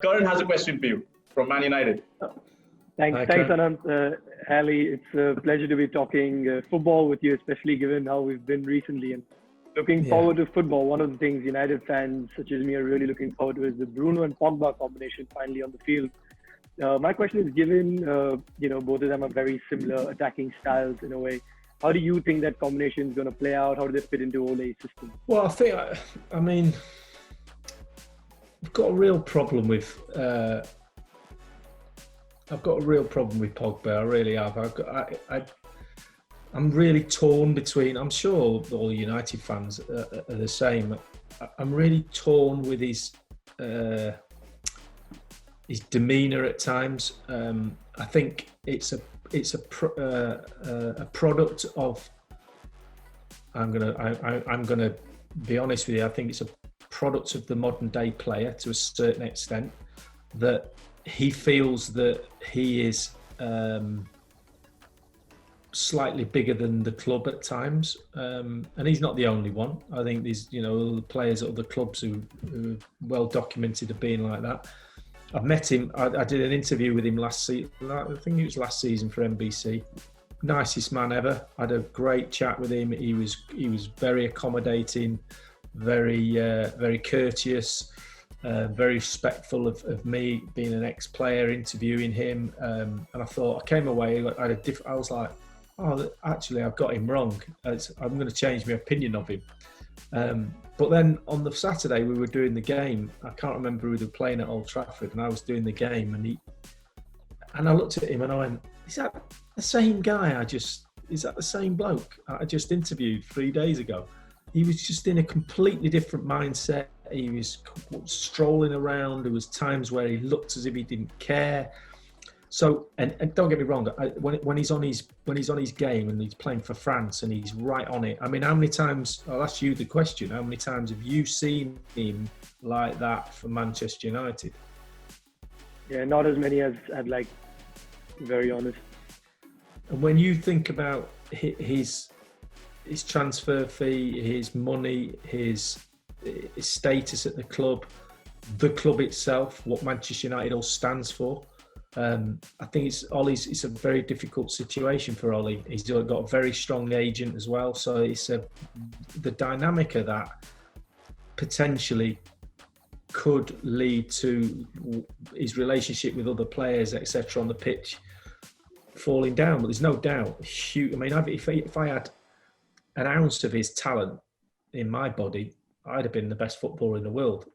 Karan has a question for you from Man United. Thanks, Anand. Ali, it's a pleasure to be talking football with you, especially given how we've been recently. And looking forward to football, one of the things United fans such as me are really looking forward to is the Bruno and Pogba combination finally on the field. My question is, given both of them are very similar attacking styles in a way, how do you think that combination is going to play out? How do they fit into Ole's system? Well, I mean, I've got a real problem with. I've got a real problem with Pogba. I really have. I'm really torn between. I'm sure all United fans are the same. I'm really torn with his demeanour at times. I think it's a product of. I'm gonna be honest with you. I think it's a product of the modern day player to a certain extent, that he feels that he is slightly bigger than the club at times, and he's not the only one. I think there's players at other clubs who are well documented of being like that. I've met him. I did an interview with him last season. I think it was last season for NBC. Nicest man ever. I had a great chat with him. He was very accommodating, very courteous, very respectful of me being an ex-player, interviewing him. And I thought, I came away. I was like, oh, actually, I've got him wrong. I'm going to change my opinion of him. But then on the Saturday we were doing the game. I can't remember who they were playing at Old Trafford, and I was doing the game, and I looked at him and I went, "Is that the same guy? Is that the same bloke I just interviewed 3 days ago?" He was just in a completely different mindset. He was strolling around. There was times where he looked as if he didn't care. So, and don't get me wrong, when he's on his game and he's playing for France and he's right on it. I mean, how many times? I'll ask you the question: how many times have you seen him like that for Manchester United? Yeah, not as many as I'd like. Very honest. And when you think about his transfer fee, his money, his status at the club itself, what Manchester United all stands for. I think it's a very difficult situation for Ole. He's got a very strong agent as well, so the dynamic of that potentially could lead to his relationship with other players, etc., on the pitch falling down. But there's no doubt. I mean, if I had an ounce of his talent in my body, I'd have been the best footballer in the world.